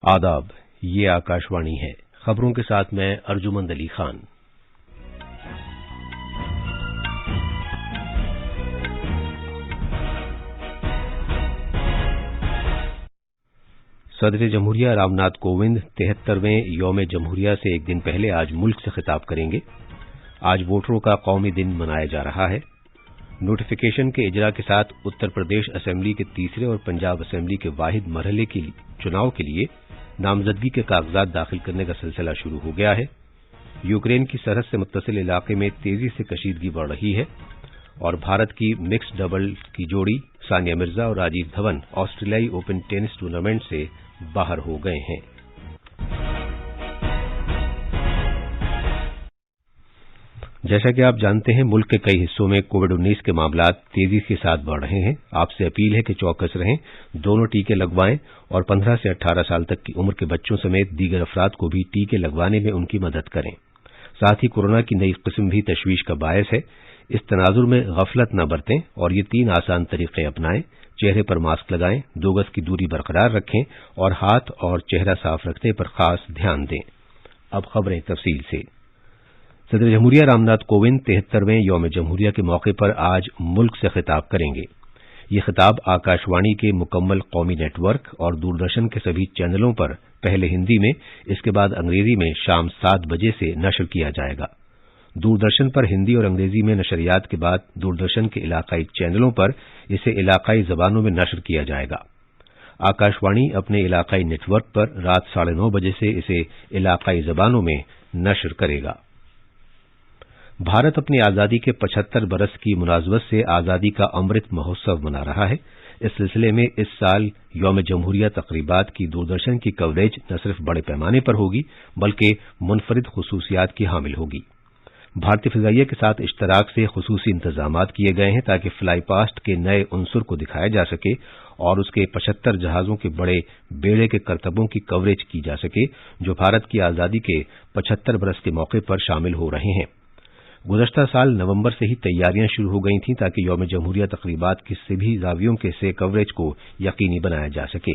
आदाब, ये आकाशवाणी है। खबरों के साथ मैं अर्जुमंद अली खान। सदर जमहूरिया रामनाथ कोविंद 73वें यौम जमहूरिया से एक दिन पहले आज मुल्क से खिताब करेंगे। आज वोटरों का कौमी दिन मनाया जा रहा है। नोटिफिकेशन के इजरा के साथ उत्तर प्रदेश असेंबली के तीसरे और पंजाब असेंबली के वाहिद मरहले के चुनाव के लिए नामजदगी के कागजात दाखिल करने का सिलसिला शुरू हो गया है। यूक्रेन की सरहद से मुत्तसिल इलाके में तेजी से कशीदगी बढ़ रही है और भारत की मिक्स्ड डबल की जोड़ी सानिया मिर्जा और राजीव धवन ऑस्ट्रेलियाई ओपन टेनिस टूर्नामेंट से बाहर हो गए हैं। जैसा कि आप जानते हैं, मुल्क के कई हिस्सों में कोविड-19 के मामला तेजी के साथ बढ़ रहे हैं। आपसे अपील है कि चौकस रहें, दोनों टीके लगवाएं और 15 से 18 साल तक की उम्र के बच्चों समेत दीगर अफराद को भी टीके लगवाने में उनकी मदद करें। साथ ही कोरोना की नई किस्म भी तशवीश का बायस है। इस तनाजुर में गफलत न बरतें और ये 3 आसान तरीके अपनाएं। चेहरे पर मास्क लगाएं, 2 गज की दूरी बरकरार रखें और हाथ और चेहरा साफ रखने पर खास ध्यान दें। अब खबरें तफसील से। सदर जमहूरिया रामनाथ कोविंद 73वें यौम जमहूरिया के मौके पर आज मुल्क से खिताब करेंगे। ये खिताब आकाशवाणी के मुकम्मल कौमी नेटवर्क और दूरदर्शन के सभी चैनलों पर पहले हिंदी में, इसके बाद अंग्रेजी में शाम 7 बजे से नशर किया जाएगा। दूरदर्शन पर हिंदी और अंग्रेजी में नशरियात के बाद दूरदर्शन के इलाकाई चैनलों पर इसे इलाकाई जबानों में नशर किया जाएगा। आकाशवाणी अपने इलाकाई नेटवर्क पर रात 9:30 बजे से इसे इलाकाई जबानों में नशर करेगा। भारत अपनी आजादी के 75 बरस की मुनासबत से आजादी का अमृत महोत्सव मना रहा है। इस सिलसिले में इस साल यौम जमहूरिया तकरीबात की दूरदर्शन की कवरेज न सिर्फ बड़े पैमाने पर होगी बल्कि मुनफरिद खुसूसियात की हामिल होगी। भारतीय फिजाइया के साथ इश्तराक से खुसूसी इंतजामात किए गए हैं ताकि फ्लाई पास्ट के नए उनसुर को दिखाया जा सके और उसके 75 जहाजों के बड़े बेड़े के करतबों की कवरेज की जा सके जो भारत की आजादी के 75 बरस के मौके पर शामिल हो रहे हैं। गुज़श्ता साल नवंबर से ही तैयारियां शुरू हो गई थीं ताकि यौम जमहूरिया तकरीबात की सभी जावियों के से कवरेज को यकीनी बनाया जा सके।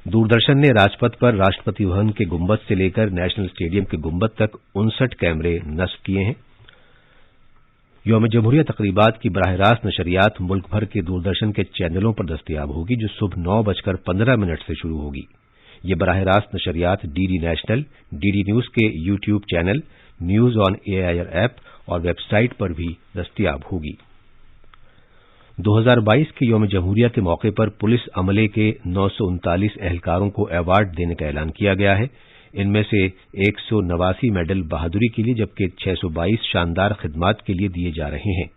दूरदर्शन ने राजपथ पर राष्ट्रपति भवन के गुंबद से लेकर नेशनल स्टेडियम के गुंबद तक 59 कैमरे नस्ब किए हैं। यौम जमहूरिया तकरीबात की बराह रास्त नशरियात मुल्क भर के दूरदर्शन के चैनलों पर दस्तयाब होगी जो सुबह 9:15 से शुरू होगी। ये बराह रास्त नशरियात डीडी नेशनल, डीडी न्यूज के YouTube channel, news on AIR app और वेबसाइट पर भी दस्तयाब होगी। 2022 के यौम जमहूरिया के मौके पर पुलिस अमले के 939 एहलकारों को अवार्ड देने का ऐलान किया गया है। इनमें से 189 मेडल बहादुरी के लिए जबकि 622 शानदार खिदमात के लिए दिए जा रहे हैं।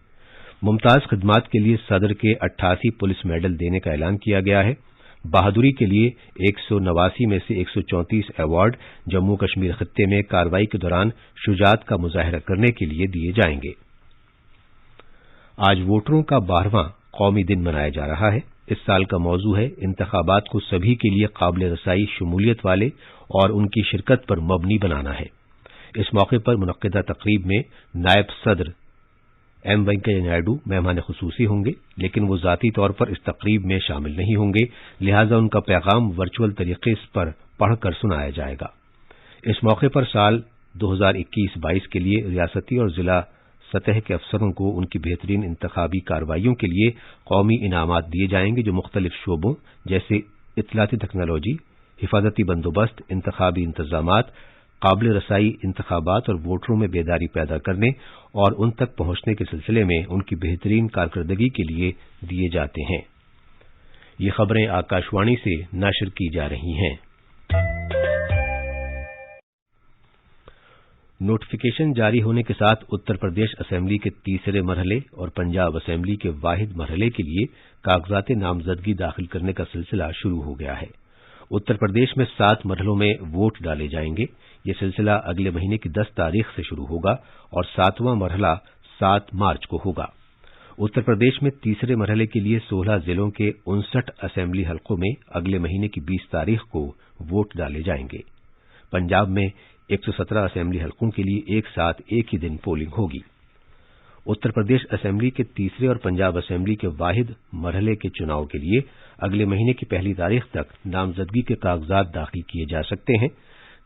मुमताज खिदमात के लिए सदर के 88 पुलिस मेडल देने का ऐलान किया गया है। बहादुरी के लिए 189 में से 134 अवार्ड जम्मू कश्मीर खित्ते में कार्रवाई के दौरान शुजात का मुजाहरा करने के लिए दिए जाएंगे। आज वोटरों का 12वां कौमी दिन मनाया जा रहा है। इस साल का मौजू है इंतखाबात को सभी के लिए काबिल रसाई, शमूलियत वाले और उनकी शिरकत पर मबनी बनाना है। इस मौके पर मुनक्किदा तकरीब में नायब सदर एम वेंकैया नायडू मेहमान खुसूसी होंगे, लेकिन वो जाती तौर पर इस तकरीब में शामिल नहीं होंगे, लिहाजा उनका पैगाम वर्चुअल तरीके पर पढ़कर सुनाया जाएगा। इस मौके पर साल 2021-22 के लिए रियासती और जिला सतह के अफसरों को उनकी बेहतरीन इंतखाबी कार्रवाइयों के लिए कौमी इनामात दिए जाएंगे जो मुख्तलिफ शोबों जैसे इत्तलाती टेक्नोलॉजी, हिफाजती बंदोबस्त, इंतखाबी इंतजामात, काबिल रसाई इंतखाबात और वोटरों में बेदारी पैदा करने और उन तक पहुंचने के सिलसिले में उनकी बेहतरीन कारकर्दगी के लिए दिए जाते हैं। ये खबरें आकाशवाणी से नशर की जा रही हैं। नोटिफिकेशन जारी होने के साथ उत्तर प्रदेश असेंबली के तीसरे मरहले और पंजाब असेंबली के वाहिद मरहले के लिए कागजात नामजदगी दाखिल करने का सिलसिला शुरू हो गया है। उत्तर प्रदेश में 7 मरहलों में वोट डाले जाएंगे। यह सिलसिला अगले महीने की 10 तारीख से शुरू होगा और 7वां मरहला 7 मार्च को होगा। उत्तर प्रदेश में तीसरे मरहले के लिए 16 जिलों के 59 असेंबली हलकों में अगले महीने की 20 तारीख को वोट डाले जाएंगे। पंजाब में 117 असेंबली हलकों के लिए एक साथ एक ही दिन पोलिंग होगी। उत्तर प्रदेश असेंबली के तीसरे और पंजाब असेंबली के वाहिद मरहले के चुनाव के लिए अगले महीने की 1 तारीख तक नामजदगी के कागजात दाखिल किए जा सकते हैं।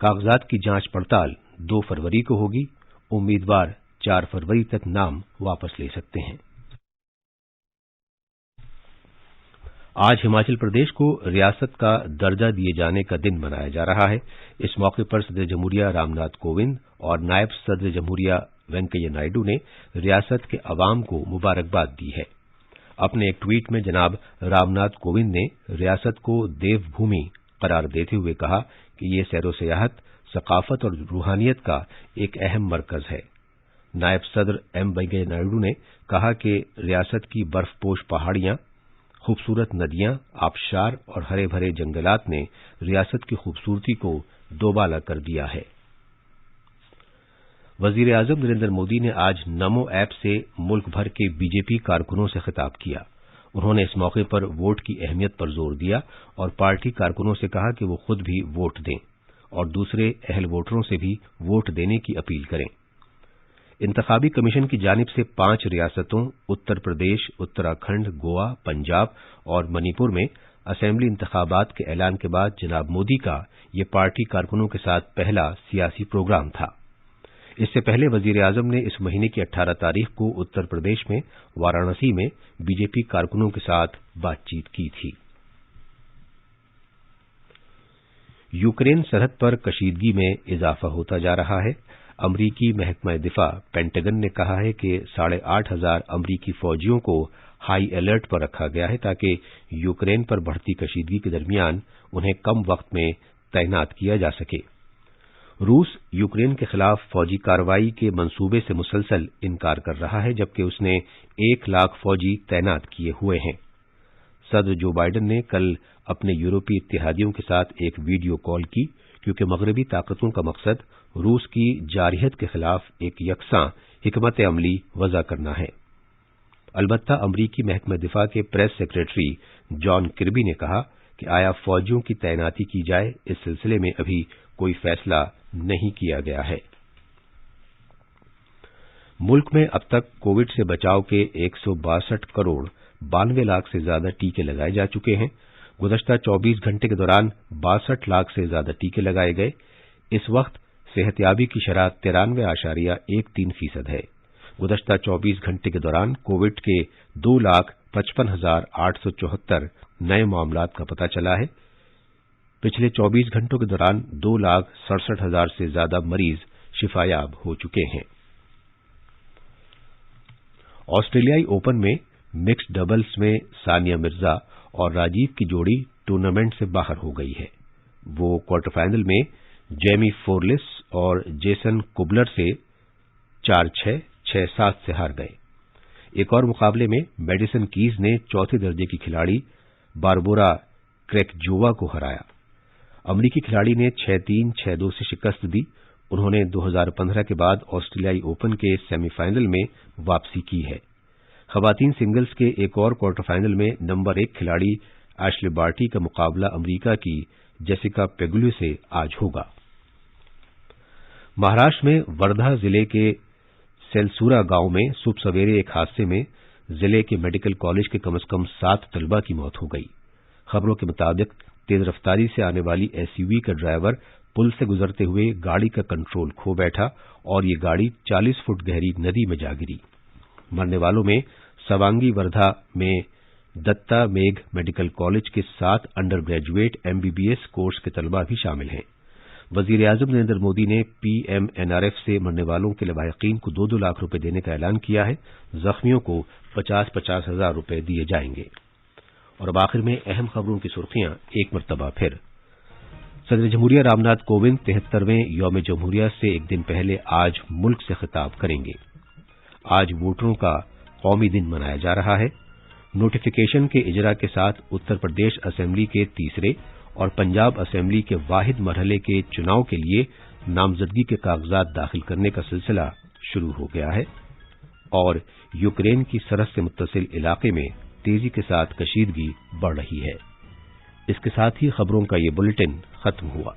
कागजात की जांच पड़ताल 2 फरवरी को होगी। उम्मीदवार 4 फरवरी तक नाम वापस ले सकते हैं। आज हिमाचल प्रदेश को रियासत का दर्जा दिए जाने का दिन मनाया जा रहा है। इस मौके पर सदर जमहूरिया रामनाथ कोविंद और नायब सदर जमहूरिया वेंकैया नायडू ने रियासत के अवाम को मुबारकबाद दी है। अपने एक ट्वीट में जनाब रामनाथ कोविंद ने रियासत को देवभूमि करार देते हुए कहा कि ये सैरो सियाहत, सकाफत और रूहानियत का एक अहम मरकज है। नायब सदर एम वेंकैया नायडू ने कहा कि रियासत की बर्फपोश पहाड़ियां, खूबसूरत नदियां, आबशार और हरे भरे जंगलात ने रियासत की खूबसूरती को दोबाला कर दिया है। वजीर आजम नरेंद्र मोदी ने आज नमो ऐप से मुल्क भर के बीजेपी कारकुनों से खिताब किया। उन्होंने इस मौके पर वोट की अहमियत पर जोर दिया और पार्टी कारकुनों से कहा कि वो खुद भी वोट दें और दूसरे अहल वोटरों से भी वोट देने की अपील करें। इंतखाबी कमीशन की जानिब से 5 रियासतों उत्तर प्रदेश, उत्तराखंड, गोवा, पंजाब और मणिपुर में असेंबली इंतखाबात के ऐलान के बाद जनाब मोदी का ये पार्टी कारकुनों के साथ पहला सियासी प्रोग्राम था। इससे पहले वजीर आजम ने इस महीने की 18 तारीख को उत्तर प्रदेश में वाराणसी में बीजेपी कारकुनों के साथ बातचीत की थी। यूक्रेन सरहद पर कशीदगी में इजाफा होता जा रहा है। अमरीकी महकमा दिफा पेंटागन ने कहा है कि 8,500 अमरीकी फौजियों को हाई अलर्ट पर रखा गया है ताकि यूक्रेन पर बढ़ती कशीदगी के दरमियान उन्हें कम वक्त में तैनात किया जा सके। रूस यूक्रेन के खिलाफ फौजी कार्रवाई के मंसूबे से मुसलसल इनकार कर रहा है, जबकि उसने 1 लाख फौजी तैनात किए हुए हैं। सदर जो बाइडेन ने कल अपने यूरोपीय इत्तेहादियों के साथ एक वीडियो कॉल की, क्योंकि मगरबी ताकतों का मकसद रूस की जारहियत के खिलाफ एक यकसां हिकमत अमली वज़ा करना है। अलबत्ता अमरीकी महकमा दिफा के प्रेस सेक्रेटरी जॉन किर्बी ने कहा कि आया फौजियों की तैनाती की जाए, इस सिलसिले में अभी कोई फैसला नहीं किया गया है। मुल्क में अब तक कोविड से बचाव के 162 करोड़ 92 लाख से ज्यादा टीके लगाए जा चुके हैं। गुज़श्ता 24 घंटे के दौरान 62 लाख से ज्यादा टीके लगाए गए। इस वक्त सेहतयाबी की शरह 93.13% है। गुज़श्ता 24 घंटे के दौरान कोविड के 2,55,874 नए मामलात का पता चला है। पिछले 24 घंटों के दौरान 2,67,000 से ज्यादा मरीज शिफायाब हो चुके हैं। ऑस्ट्रेलियाई ओपन में मिक्स्ड डबल्स में सानिया मिर्जा और राजीव की जोड़ी टूर्नामेंट से बाहर हो गई है। वो क्वार्टर फाइनल में जेमी फोर्लिस और जेसन कुबलर से 4-6, 6-7 से हार गए। एक और मुकाबले में मेडिसन कीज ने चौथे दर्जे की खिलाड़ी बारबोरा क्रेकजोवा को हराया। अमरीकी खिलाड़ी ने 6-3, 6-2 से शिकस्त दी। उन्होंने 2015 के बाद ऑस्ट्रेलियाई ओपन के सेमीफाइनल में वापसी की है। खवातीन सिंगल्स के एक और क्वार्टर फाइनल में नंबर 1 खिलाड़ी एशले बार्टी का मुकाबला अमरीका की जेसिका पेगुले से आज होगा। महाराष्ट्र में वर्धा जिले के सेलसूरा गांव में सुबह सवेरे एक हादसे में जिले के मेडिकल कॉलेज के कम से कम 7 तलबा की मौत हो गई। खबरों के मुताबिक तेज रफ्तारी से आने वाली एसयूवी का ड्राइवर पुल से गुजरते हुए गाड़ी का कंट्रोल खो बैठा और ये गाड़ी 40 फुट गहरी नदी में जा गिरी। मरने वालों में सवांगी वर्धा में दत्ता मेघ मेडिकल कॉलेज के 7 अंडर ग्रेजुएट एमबीबीएस कोर्स के तलबा भी शामिल हैं। वजीर आजम नरेंद्र मोदी ने पीएमएनआरएफ से मरने वालों के लवाहिकीन को 2-2 लाख रुपए देने का ऐलान किया है। जख्मियों को 50-50 हजार रुपए दिए जाएंगे। और अब आखिर में अहम खबरों की सुर्खियां एक मरतबा फिर। सदर जमहूरिया रामनाथ कोविंद 73वें यौम जमहूरिया से एक दिन पहले आज मुल्क से खिताब करेंगे। आज वोटरों का कौमी दिन मनाया जा रहा है। नोटिफिकेशन के इजरा के साथ उत्तर प्रदेश असेंबली के तीसरे और पंजाब असेंबली के वाहिद मरहले के चुनाव के लिए नामजदगी के कागजात दाखिल करने का सिलसिला शुरू हो गया है। और यूक्रेन की सरहद से मुत्तसिल इलाके में तेजी के साथ कशीदगी बढ़ रही है। इसके साथ ही खबरों का ये बुलेटिन खत्म हुआ।